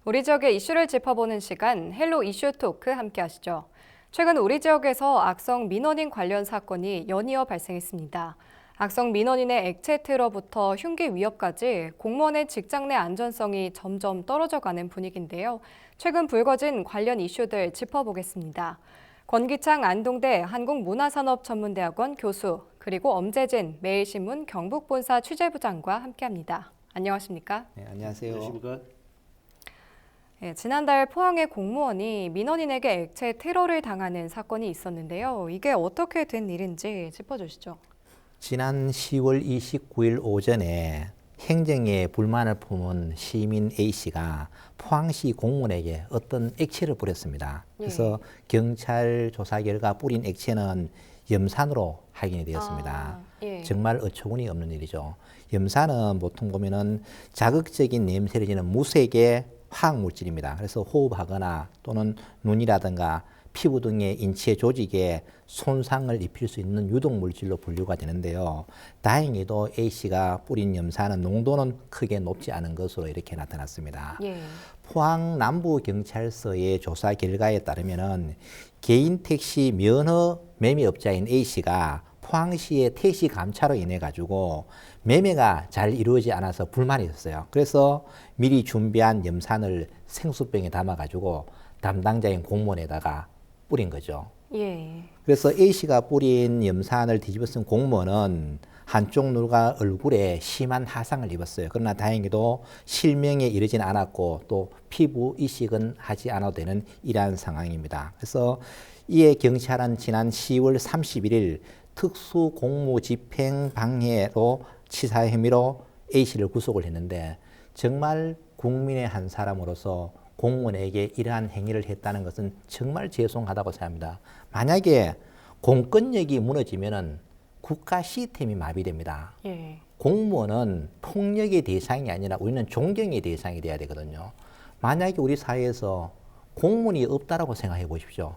우리 지역의 이슈를 짚어보는 시간 헬로 이슈 토크 함께 하시죠. 최근 우리 지역에서 악성 민원인 관련 사건이 연이어 발생했습니다. 악성 민원인의 액체 테러부터 흉기 위협까지 공무원의 직장 내 안전성이 점점 떨어져가는 분위기인데요. 최근 불거진 관련 이슈들 짚어보겠습니다. 권기창 안동대 한국문화산업전문대학원 교수, 그리고 엄재진 매일신문 경북본사 취재부장과 함께합니다. 안녕하십니까? 네, 안녕하세요. 안녕하십니까? 네, 지난달 포항의 공무원이 민원인에게 액체 테러를 당하는 사건이 있었는데요. 이게 어떻게 된 일인지 짚어주시죠. 지난 10월 29일 오전에 행정에 불만을 품은 시민 A씨가 포항시 공무원에게 어떤 액체를 뿌렸습니다. 그래서 경찰 조사 결과 뿌린 액체는 염산으로 확인이 되었습니다. 정말 어처구니 없는 일이죠. 염산은 보통 보면은 자극적인 냄새를 지는 무색의 화학 물질입니다. 그래서 호흡하거나 또는 눈이라든가 피부 등의 인체 조직에 손상을 입힐 수 있는 유독 물질로 분류가 되는데요. 다행히도 A씨가 뿌린 염산은 농도는 크게 높지 않은 것으로 이렇게 나타났습니다. 포항 남부경찰서의 조사 결과에 따르면은 개인 택시 면허 매매업자인 A씨가 포항시의 택시 감차로 인해 가지고 매매가 잘 이루어지지 않아서 불만이 있었어요. 그래서 미리 준비한 염산을 생수병에 담아 가지고 담당자인 공무원에다가 뿌린 거죠. 그래서 A씨가 뿌린 염산을 뒤집어 쓴 공무원은 한쪽 눈과 얼굴에 심한 화상을 입었어요. 그러나 다행히도 실명에 이르지는 않았고 또 피부 이식은 하지 않아도 되는 이러한 상황입니다. 그래서 이에 경찰은 지난 10월 31일 특수공무집행 방해로 치사 혐의로 A씨를 구속을 했는데 정말 국민의 한 사람으로서 공무원에게 이러한 행위를 했다는 것은 정말 죄송하다고 생각합니다. 만약에 공권력이 무너지면은 국가 시스템이 마비됩니다. 공무원은 폭력의 대상이 아니라 우리는 존경의 대상이 돼야 되거든요. 만약에 우리 사회에서 공무원이 없다라고 생각해 보십시오.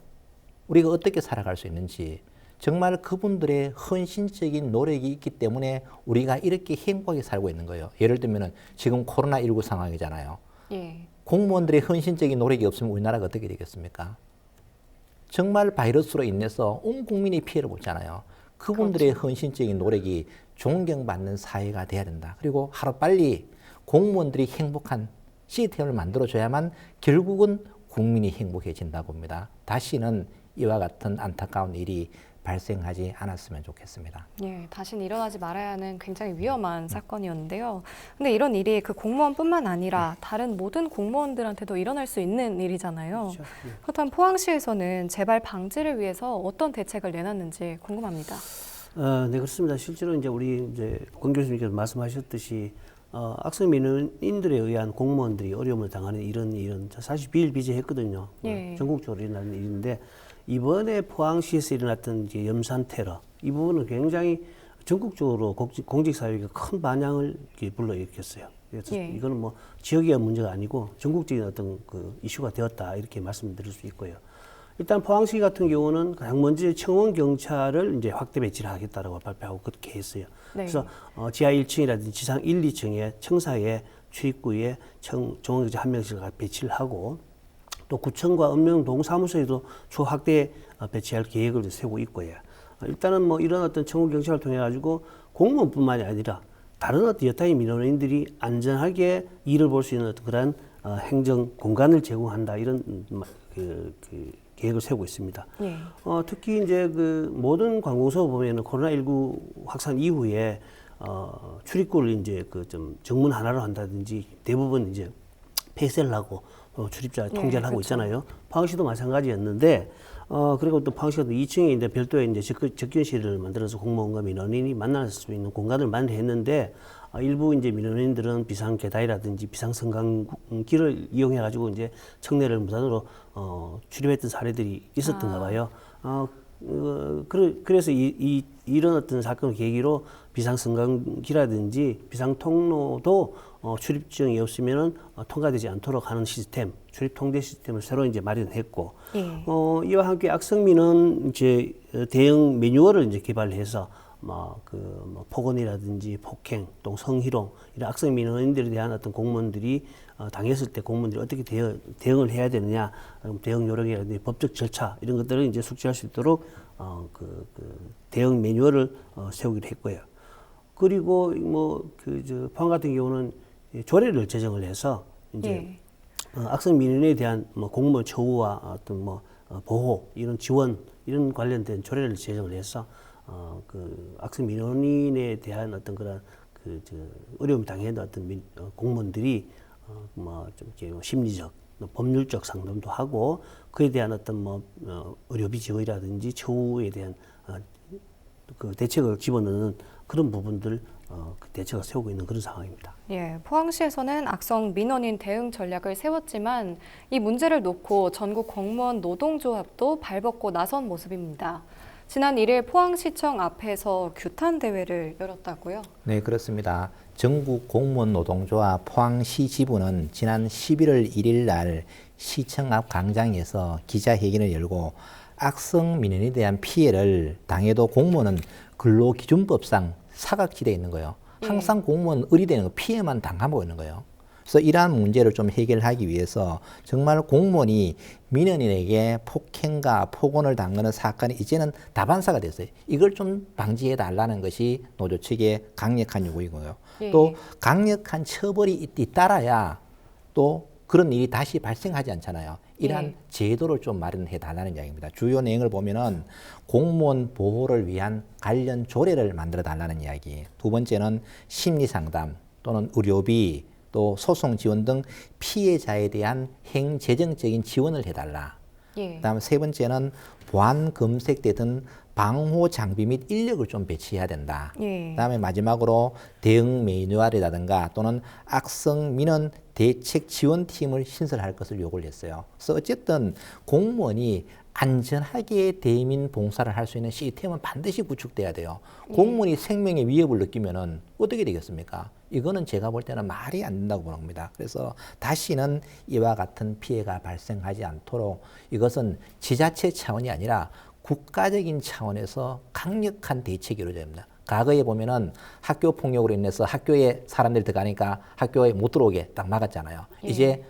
우리가 어떻게 살아갈 수 있는지. 정말 그분들의 헌신적인 노력이 있기 때문에 우리가 이렇게 행복하게 살고 있는 거예요. 예를 들면 지금 코로나19 상황이잖아요. 공무원들의 헌신적인 노력이 없으면 우리나라가 어떻게 되겠습니까? 정말 바이러스로 인해서 온 국민이 피해를 보잖아요. 그분들의 헌신적인 노력이 존경받는 사회가 돼야 된다. 그리고 하루빨리 공무원들이 행복한 시스템을 만들어줘야만 결국은 국민이 행복해진다고 봅니다. 다시는 이와 같은 안타까운 일이 발생하지 않았으면 좋겠습니다. 다시는 일어나지 말아야 하는 굉장히 위험한 사건이었는데요. 근데 이런 일이 그 공무원뿐만 아니라 다른 모든 공무원들한테도 일어날 수 있는 일이잖아요. 그렇죠. 그렇다면 포항시에서는 재발 방지를 위해서 어떤 대책을 내놨는지 궁금합니다. 네, 그렇습니다. 실제로 이제 우리 권 교수님께서 말씀하셨듯이 악성 민원인들에 의한 공무원들이 어려움을 당하는 이런 일은 사실 비일비재했거든요. 전국적으로 일어나는 일인데 이번에 포항시에서 일어났던 이제 염산 테러 이 부분은 굉장히 전국적으로 공직사회가 큰 반향을 불러일으켰어요. 그래서 이거는 뭐 지역의 문제가 아니고 전국적인 어떤 그 이슈가 되었다 이렇게 말씀드릴 수 있고요. 일단 포항시 같은 경우는 가장 먼저 청원 경찰을 이제 확대 배치를 하겠다라고 발표하고 그렇게 했어요. 그래서 지하 1층이라든지 지상 1, 2층에 청사에 출입구에 청원 경찰 한 명씩 배치를 하고 또 구청과 읍면동 사무소에도 추후 확대 배치할 계획을 세우고 있고요. 일단은 뭐 이런 어떤 청원 경찰을 통해 가지고 공무원뿐만이 아니라 다른 어떤 여타의 민원인들이 안전하게 일을 볼 수 있는 어떤 그런 행정 공간을 제공한다 이런 계획을 세우고 있습니다. 특히 이제 그 모든 관공서 보면은 코로나19 확산 이후에 출입구를 이제 그 좀 정문 하나로 한다든지 대부분 이제 폐쇄를 하고 출입자 통제를 하고 있잖아요. 포항시도 마찬가지였는데, 그리고 또 포항시가 2층에 이제 별도의 이제 접견실을 만들어서 공무원과 민원인이 만날 수 있는 공간을 마련했는데, 일부 이제 민원인들은 비상 계단이라든지 비상 승강기를 이용해 가지고 이제 청내를 무단으로 출입했던 사례들이 있었던가 봐요. 그래서 이런 어떤 사건을 계기로 비상승강기라든지 비상통로도 출입증이 없으면은 통과되지 않도록 하는 시스템, 출입 통제 시스템을 새로 이제 마련했고, 이와 함께 악성민원 이제 대응 매뉴얼을 이제 개발해서 폭언이라든지 폭행, 또 성희롱 이런 악성 민원인들에 대한 어떤 공무원들이 당했을 때 공무원들이 어떻게 대응을 해야 되느냐, 대응 요령이라든지 법적 절차 이런 것들을 이제 숙지할 수 있도록 그 대응 매뉴얼을 세우기로 했고요. 그리고 포항 같은 경우는 조례를 제정을 해서 이제 악성 민원에 대한 공무원 처우와 어떤 보호 이런 지원 이런 관련된 조례를 제정을 해서 악성 민원인에 대한 어떤 그런 어려움을 당했던 어떤 공무원들이 좀 이렇게 심리적, 법률적 상담도 하고 그에 대한 어떤 의료비 지원이라든지 처우에 대한 그 대책을 집어넣는 그런 부분들 그 대책을 세우고 있는 그런 상황입니다. 예, 포항시에서는 악성 민원인 대응 전략을 세웠지만 이 문제를 놓고 전국 공무원 노동조합도 발벗고 나선 모습입니다. 지난 1일 포항시청 앞에서 규탄 대회를 열었다고요? 네, 그렇습니다. 전국 공무원 노동조합 포항시 지부는 지난 11월 1일 날 시청 앞 광장에서 기자회견을 열고 악성 민원에 대한 피해를 당해도 공무원은 근로기준법상 사각지대에 있는 거예요. 항상 공무원 의리되는 거 피해만 당하고 있는 거예요. 그래서 이러한 문제를 좀 해결하기 위해서 정말 공무원이 민원인에게 폭행과 폭언을 당하는 사건이 이제는 다반사가 됐어요. 이걸 좀 방지해 달라는 것이 노조 측의 강력한 요구이고요. 또 강력한 처벌이 잇따라야 또 그런 일이 다시 발생하지 않잖아요. 이러한 제도를 좀 마련해 달라는 이야기입니다. 주요 내용을 보면은 공무원 보호를 위한 관련 조례를 만들어 달라는 이야기. 두 번째는 심리 상담 또는 의료비 또 소송 지원 등 피해자에 대한 행재정적인 지원을 해달라. 그다음 세 번째는 보안 검색대 등 방호 장비 및 인력을 좀 배치해야 된다. 그다음에 마지막으로 대응 매뉴얼이라든가 또는 악성 민원 대책 지원팀을 신설할 것을 요구를 했어요. 그래서 어쨌든 공무원이 안전하게 대민 봉사를 할 수 있는 시스템은 반드시 구축돼야 돼요. 공무원이 생명의 위협을 느끼면은 어떻게 되겠습니까? 이거는 제가 볼 때는 말이 안 된다고 보는 겁니다. 그래서 다시는 이와 같은 피해가 발생하지 않도록 이것은 지자체 차원이 아니라 국가적인 차원에서 강력한 대책이 이루어져야 합니다. 과거에 보면은 학교 폭력으로 인해서 학교에 사람들이 들어가니까 학교에 못 들어오게 딱 막았잖아요. 이제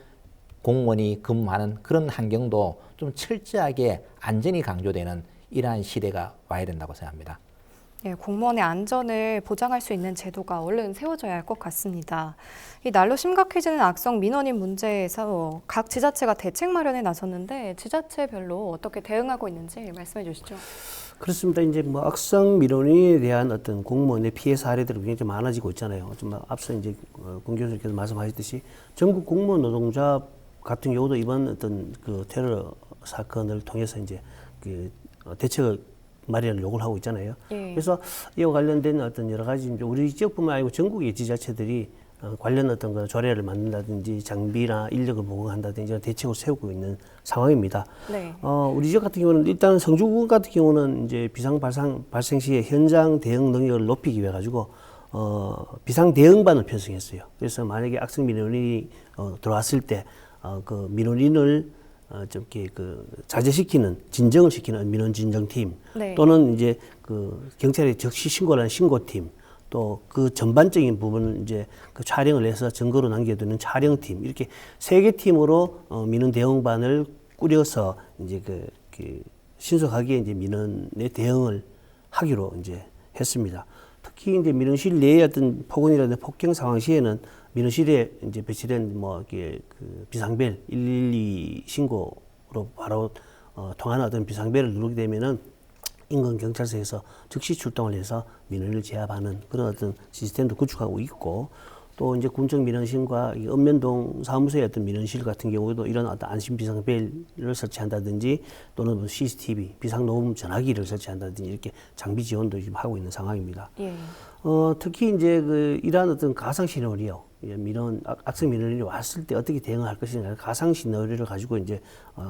공무원이 근무하는 그런 환경도 좀 철저하게 안전이 강조되는 이러한 시대가 와야 된다고 생각합니다. 예, 공무원의 안전을 보장할 수 있는 제도가 얼른 세워져야 할 것 같습니다. 이 날로 심각해지는 악성 민원인 문제에서 각 지자체가 대책 마련에 나섰는데 지자체별로 어떻게 대응하고 있는지 말씀해 주시죠. 그렇습니다. 이제 악성 민원인에 대한 어떤 공무원의 피해 사례들이 굉장히 많아지고 있잖아요. 좀 앞서 이제 권 교수님께서 말씀하셨듯이 전국 공무원 노동조합 같은 경우도 이번 어떤 그 테러 사건을 통해서 이제 그 대책을 마련을 요구를 하고 있잖아요. 그래서 이와 관련된 어떤 여러 가지 우리 지역뿐만 아니고 전국의 지자체들이 관련 어떤 그 조례를 만든다든지 장비나 인력을 보강한다든지 이런 대책을 세우고 있는 상황입니다. 우리 지역 같은 경우는 일단 성주군 같은 경우는 이제 비상 발생 시에 현장 대응 능력을 높이기 위해 가지고 비상 대응반을 편성했어요. 그래서 만약에 악성 민원인이 들어왔을 때 그 민원인을 좀 이렇게 자제시키는 진정을 시키는 민원 진정팀 또는 이제 그 경찰에 즉시 신고를 하는 신고팀 또 그 전반적인 부분을 이제 그 촬영을 해서 증거로 남겨두는 촬영팀 이렇게 3개 팀으로 민원 대응반을 꾸려서 이제 그 신속하게 이제 민원에 대응을 하기로 이제 했습니다. 특히 이제 민원실 내의 어떤 폭언이라든지 폭행 상황 시에는 민원실에 이제 배치된 이게 그 비상벨 112 신고로 바로 통하는 어떤 비상벨을 누르게 되면은 인근 경찰서에서 즉시 출동을 해서 민원을 제압하는 그런 어떤 시스템도 구축하고 있고 또 이제 군청 민원실과 읍면동 사무소의 어떤 민원실 같은 경우에도 이런 어떤 안심 비상벨을 설치한다든지 또는 CCTV 비상노음 전화기를 설치한다든지 이렇게 장비 지원도 지금 하고 있는 상황입니다. 특히 이제 이러한 어떤 가상 시나리오 악성 민원인이 왔을 때 어떻게 대응을 할 것이냐 가상 시나리오를 가지고 이제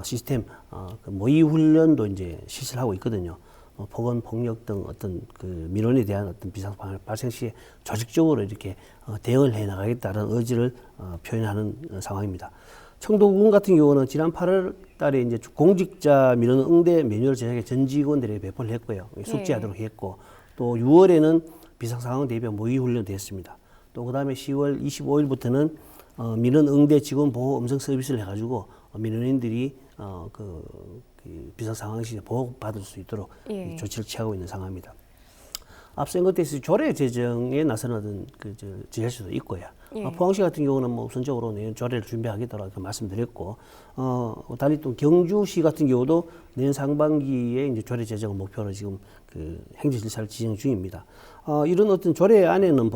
시스템 그 모의 훈련도 이제 실시를 하고 있거든요. 폭언, 폭력 등 어떤 그 민원에 대한 어떤 비상 발생 시에 조직적으로 이렇게 대응을 해 나가겠다는 의지를 표현하는 상황입니다. 청도군 같은 경우는 지난 8월 달에 이제 공직자 민원 응대 매뉴얼 제작에 전 직원들에게 배포를 했고요. 숙지하도록 했고 또 6월에는 비상 상황 대비 모의 훈련도 했습니다. 또 그다음에 10월 25일부터는 민원 응대 직원 보호 음성 서비스를 해가지고 민원인들이 그 비상 상황 시 보호 받을 수 있도록 예. 조치를 취하고 있는 상황입니다. 앞서 것에 있어 조례 제정에 나서는 지할 수도 있고요. 예. 포항시 같은 경우는 뭐 우선적으로 내년 조례를 준비하겠다라고 말씀드렸고, 달리 또 경주시 같은 경우도 내년 상반기에 이제 조례 제정을 목표로 지금 그 행정질서를 진행 중입니다. 이런 어떤 조례 안에는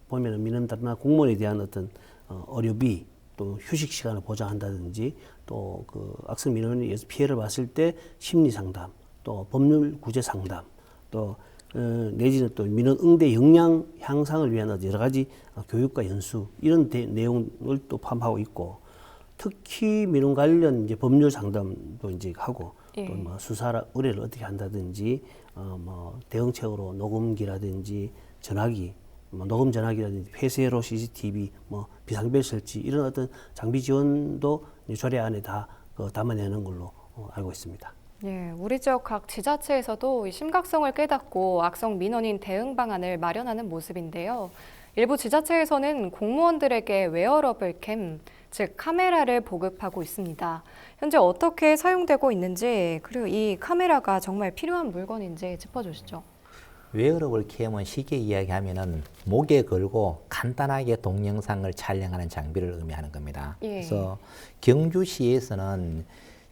보면은 민원단나 공무원에 대한 어떤 의료비 또 휴식 시간을 보장한다든지 또 그 악성 민원에 의해서 피해를 봤을 때 심리 상담 또 법률 구제 상담 또 내지는 또 민원 응대 역량 향상을 위한 여러 가지 교육과 연수 이런 내용을 또 포함하고 있고 특히 민원 관련 이제 법률 상담도 이제 하고 예. 또 뭐 수사 의뢰를 어떻게 한다든지 뭐 대응책으로 녹음기라든지 전화기 뭐 녹음 전화기라든지 폐쇄로 CCTV 뭐 비상벨 설치 이런 어떤 장비 지원도 조례 안에 다 담아내는 걸로 알고 있습니다. 예, 우리 지역 각 지자체에서도 이 심각성을 깨닫고 악성 민원인 대응 방안을 마련하는 모습인데요. 일부 지자체에서는 공무원들에게 웨어러블 캠, 즉 카메라를 보급하고 있습니다. 현재 어떻게 사용되고 있는지 그리고 이 카메라가 정말 필요한 물건인지 짚어주시죠. 웨어러블 캠은 쉽게 이야기하면은 목에 걸고 간단하게 동영상을 촬영하는 장비를 의미하는 겁니다. 예. 그래서 경주시에서는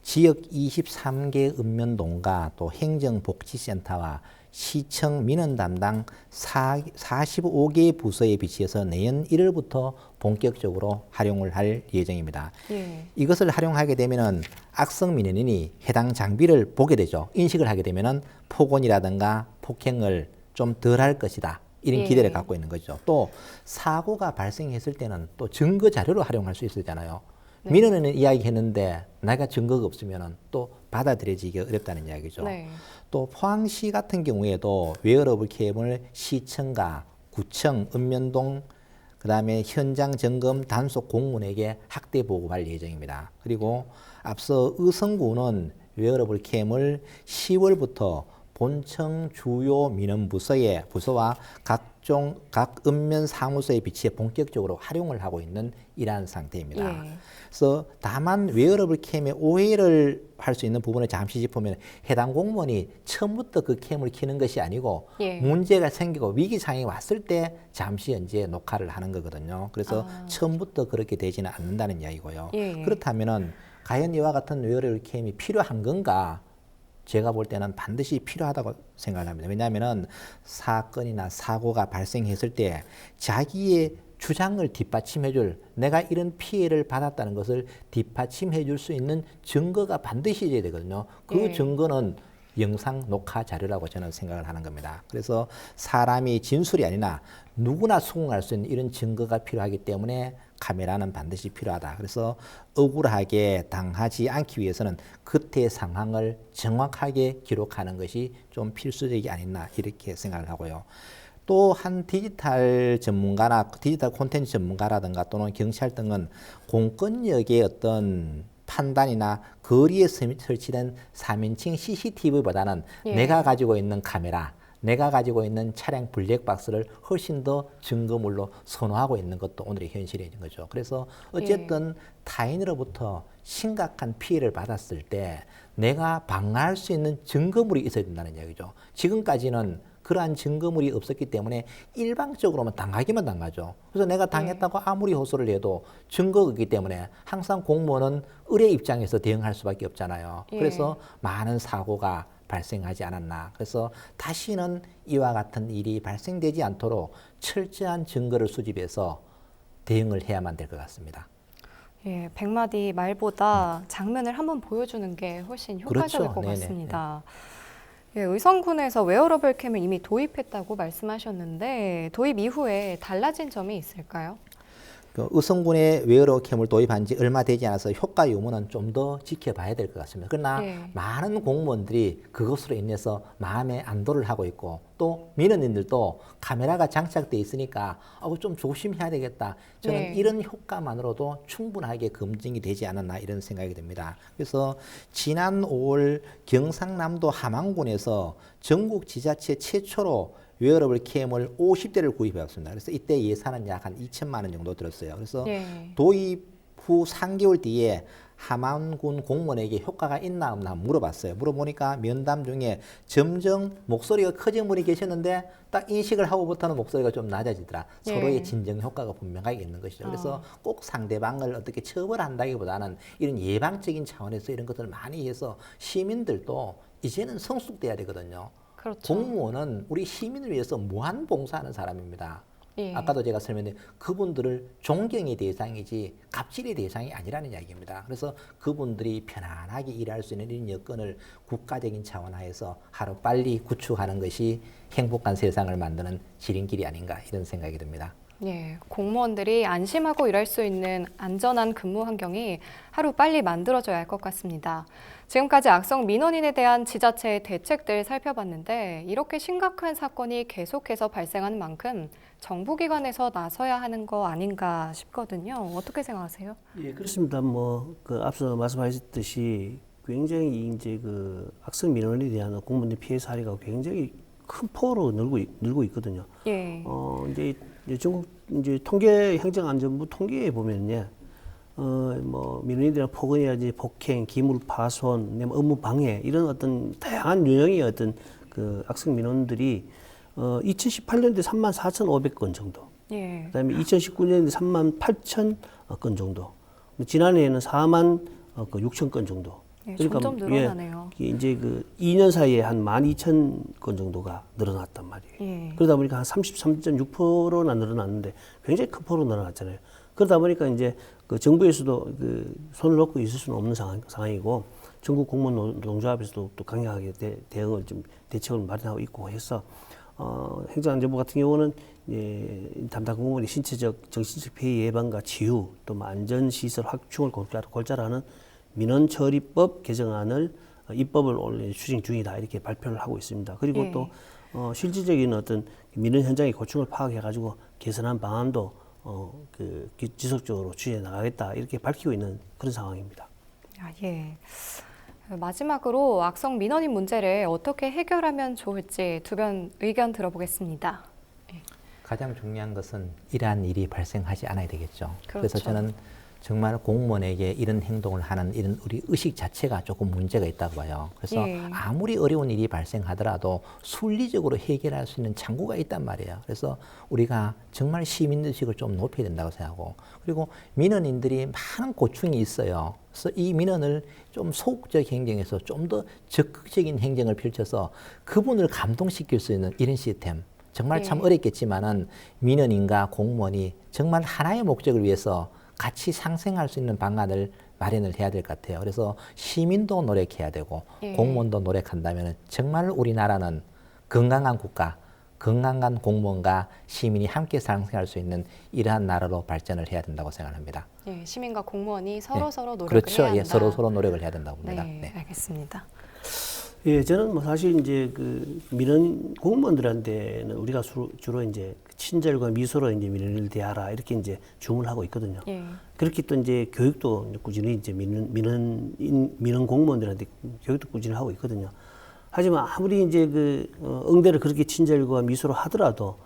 지역 23개 읍면동과 또 행정복지센터와 시청 민원 담당 45개 부서에 비치해서 내년 1월부터 본격적으로 활용을 할 예정입니다. 예. 이것을 활용하게 되면은 악성 민원인이 해당 장비를 보게 되죠. 인식을 하게 되면은 폭언이라든가 폭행을 좀 덜 할 것이다. 이런 예. 기대를 갖고 있는 거죠. 또 사고가 발생했을 때는 또 증거 자료로 활용할 수 있잖아요. 네. 민원인은 이야기했는데 내가 증거가 없으면은 또 받아들여지기 어렵다는 이야기죠. 네. 또 포항시 같은 경우에도 웨어러블 캠을 시청과 구청, 읍면동 그다음에 현장 점검 단속 공무원에게 확대 보급할 예정입니다. 그리고 앞서 의성구는 웨어러블 캠을 10월부터 본청 주요 민원부서와 각 읍면 사무소에 비치해 본격적으로 활용을 하고 있는 이러한 상태입니다. 예. 그래서 다만 웨어러블 캠에 오해를 할 수 있는 부분을 잠시 짚으면 해당 공무원이 처음부터 그 캠을 켜는 것이 아니고 예. 문제가 생기고 위기 상황이 왔을 때 잠시 이제 녹화를 하는 거거든요. 그래서 처음부터 그렇게 되지는 않는다는 이야기고요. 예. 그렇다면은 과연 이와 같은 웨어러블 캠이 필요한 건가? 제가 볼 때는 반드시 필요하다고 생각을 합니다. 왜냐하면 사건이나 사고가 발생했을 때 자기의 주장을 뒷받침해줄 내가 이런 피해를 받았다는 것을 뒷받침해줄 수 있는 증거가 반드시 있어야 되거든요. 그 예. 증거는 영상 녹화 자료라고 저는 생각을 하는 겁니다. 그래서 사람이 진술이 아니라 누구나 수긍할 수 있는 이런 증거가 필요하기 때문에 카메라는 반드시 필요하다. 그래서 억울하게 당하지 않기 위해서는 그때의 상황을 정확하게 기록하는 것이 좀 필수적이 아니나 이렇게 생각을 하고요. 또 한 디지털 전문가나 디지털 콘텐츠 전문가라든가 또는 경찰 등은 공권력의 어떤 판단이나 거리에 설치된 3인칭 CCTV보다는 예. 내가 가지고 있는 카메라, 내가 가지고 있는 차량 블랙박스를 훨씬 더 증거물로 선호하고 있는 것도 오늘의 현실인 거죠. 그래서 어쨌든 타인으로부터 심각한 피해를 받았을 때 내가 방어할 수 있는 증거물이 있어야 된다는 이야기죠. 지금까지는 그러한 증거물이 없었기 때문에 일방적으로만 당하기만 당하죠. 그래서 내가 당했다고 아무리 호소를 해도 증거가 없기 때문에 항상 공무원은 의뢰 입장에서 대응할 수밖에 없잖아요. 예. 그래서 많은 사고가 발생하지 않았나. 그래서 다시는 이와 같은 일이 발생되지 않도록 철저한 증거를 수집해서 대응을 해야만 될 것 같습니다. 예, 100마디 말보다 장면을 한번 보여주는 게 훨씬 효과적일 그렇죠. 것 네네. 같습니다. 예, 의성군에서 웨어러블 캠을 이미 도입했다고 말씀하셨는데 도입 이후에 달라진 점이 있을까요? 그 의성군의 웨어러블 캠을 도입한 지 얼마 되지 않아서 효과 유무는 좀 더 지켜봐야 될 것 같습니다. 그러나 네. 많은 공무원들이 그것으로 인해서 마음의 안도를 하고 있고 또 민원인들도 카메라가 장착돼 있으니까 좀 조심해야 되겠다. 저는 네. 이런 효과만으로도 충분하게 검증이 되지 않았나 이런 생각이 듭니다. 그래서 지난 5월 경상남도 함안군에서 전국 지자체 최초로 웨어러블 캠을 50대를 구입해왔습니다. 그래서 이때 예산은 약 한 2천만 원 정도 들었어요. 그래서 예. 도입 후 3개월 뒤에 함안군 공무원에게 효과가 있나 없나 한번 물어봤어요. 물어보니까 면담 중에 점점 목소리가 커진 분이 계셨는데 딱 인식을 하고부터는 목소리가 좀 낮아지더라. 예. 서로의 진정 효과가 분명하게 있는 것이죠. 그래서 꼭 상대방을 어떻게 처벌한다기보다는 이런 예방적인 차원에서 이런 것들을 많이 해서 시민들도 이제는 성숙돼야 되거든요. 그렇죠. 공무원은 우리 시민을 위해서 무한 봉사하는 사람입니다. 예. 아까도 제가 설명드린 그분들을 존경의 대상이지 갑질의 대상이 아니라는 이야기입니다. 그래서 그분들이 편안하게 일할 수 있는 이런 여건을 국가적인 차원 하에서 하루 빨리 구축하는 것이 행복한 세상을 만드는 지름길이 아닌가 이런 생각이 듭니다. 예, 공무원들이 안심하고 일할 수 있는 안전한 근무 환경이 하루 빨리 만들어져야 할 것 같습니다. 지금까지 악성 민원인에 대한 지자체의 대책들 살펴봤는데 이렇게 심각한 사건이 계속해서 발생하는 만큼 정부기관에서 나서야 하는 거 아닌가 싶거든요. 어떻게 생각하세요? 예, 그렇습니다. 뭐 그 앞서 말씀하셨듯이 굉장히 이제 그 악성 민원에 대한 공무원의 피해 사례가 굉장히 큰 폭으로 늘고 있거든요. 예. 이제 중국 이제 행정안전부 통계에 보면요, 뭐 민원인들의 폭언이라든지 폭행, 기물 파손, 업무 방해 이런 어떤 다양한 유형의 어떤 그 악성 민원들이 2018년도에 34,500건 정도, 예. 그다음에 2019년에 38,000건 정도, 지난해에는 46,000건 정도. 예, 점점 늘어나네요. 이제 그 2년 사이에 한 12,000건 정도가 늘어났단 말이에요. 예. 그러다 보니까 한 33.6%나 늘어났는데 굉장히 큰 폭으로 늘어났잖아요. 그러다 보니까 이제 그 정부에서도 그 손을 놓고 있을 수는 없는 상황이고 전국 공무원 노동조합에서도 또 강력하게 대책을 마련하고 있고 해서 행정안전부 같은 경우는 담당 공무원의 신체적, 정신적 피해 예방과 치유, 또 뭐 안전시설 확충을 골자로 하는 민원처리법 개정안을 입법을 원래 추진 중이다 이렇게 발표를 하고 있습니다. 그리고 예. 또 실질적인 어떤 민원 현장의 고충을 파악해가지고 개선한 방안도 지속적으로 추진해 나가겠다 이렇게 밝히고 있는 그런 상황입니다. 아, 예. 마지막으로 악성 민원인 문제를 어떻게 해결하면 좋을지 두 분 의견 들어보겠습니다. 가장 중요한 것은 이러한 일이 발생하지 않아야 되겠죠. 그래서 그렇죠. 저는 정말 공무원에게 이런 행동을 하는 이런 우리 의식 자체가 조금 문제가 있다고 봐요. 그래서 예. 아무리 어려운 일이 발생하더라도 순리적으로 해결할 수 있는 창구가 있단 말이에요. 그래서 우리가 정말 시민의식을 좀 높여야 된다고 생각하고, 그리고 민원인들이 많은 고충이 있어요. 그래서 이 민원을 좀 소극적 행정에서 좀 더 적극적인 행정을 펼쳐서 그분을 감동시킬 수 있는 이런 시스템, 정말 참 어렵겠지만은 민원인과 공무원이 정말 하나의 목적을 위해서 같이 상생할 수 있는 방안을 마련을 해야 될 것 같아요. 그래서 시민도 노력해야 되고 공무원도 노력한다면 정말 우리나라는 건강한 국가, 건강한 공무원과 시민이 함께 상생할 수 있는 이러한 나라로 발전을 해야 된다고 생각합니다. 예, 시민과 공무원이 서로 노력을 그렇죠. 해야 한다. 서로 노력을 해야 된다고 봅니다. 네, 알겠습니다. 예, 저는 뭐 사실 이제 그 민원 공무원들한테는 우리가 주로 이제 친절과 미소로 이제 민원을 대하라 이렇게 이제 주문을 하고 있거든요. 예. 그렇게 또 이제 교육도 꾸준히 이제 민원 공무원들한테 교육도 꾸준히 하고 있거든요. 하지만 아무리 이제 그 응대를 그렇게 친절과 미소로 하더라도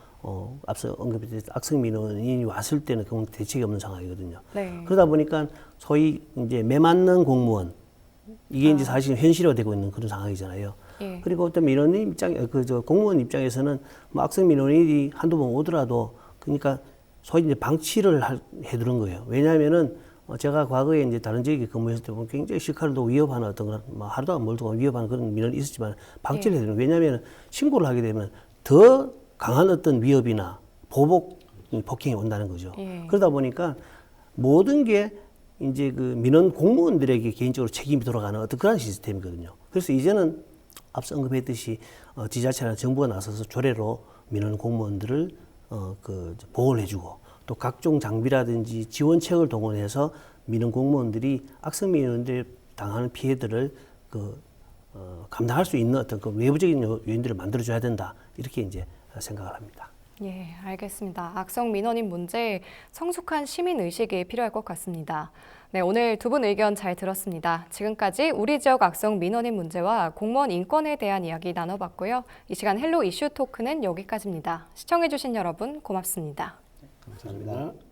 앞서 언급했듯이 악성 민원인이 왔을 때는 그건 대책이 없는 상황이거든요. 네. 그러다 보니까 소위 이제 매맞는 공무원 이게 이제 사실 현실화되고 있는 그런 상황이잖아요. 예. 그리고 또 민원인 공무원 입장에서는 뭐 악성 민원인이 한두 번 오더라도 그러니까 소위 이제 방치를 해두는 거예요. 왜냐하면은 제가 과거에 이제 다른 지역에 근무했을 때 보면 굉장히 시카를도 위협하는 어떤 그런 뭐 하루도 안 멀도 위협하는 그런 민원이 있었지만 방치를 해두는 거예요. 왜냐하면 신고를 하게 되면 더 강한 어떤 위협이나 보복 폭행이 온다는 거죠. 예. 그러다 보니까 모든 게 이제 그 민원 공무원들에게 개인적으로 책임이 돌아가는 어떤 그런 시스템이거든요. 그래서 이제는 앞서 언급했듯이 지자체나 정부가 나서서 조례로 민원 공무원들을 보호를 해주고 또 각종 장비라든지 지원책을 동원해서 민원 공무원들이 악성 민원들 당하는 피해들을 감당할 수 있는 어떤 그 외부적인 요인들을 만들어줘야 된다 이렇게 이제 생각을 합니다. 예, 알겠습니다. 악성 민원인 문제 성숙한 시민 의식이 필요할 것 같습니다. 네, 오늘 두 분 의견 잘 들었습니다. 지금까지 우리 지역 악성 민원인 문제와 공무원 인권에 대한 이야기 나눠봤고요. 이 시간 헬로 이슈 토크는 여기까지입니다. 시청해주신 여러분 고맙습니다. 감사합니다.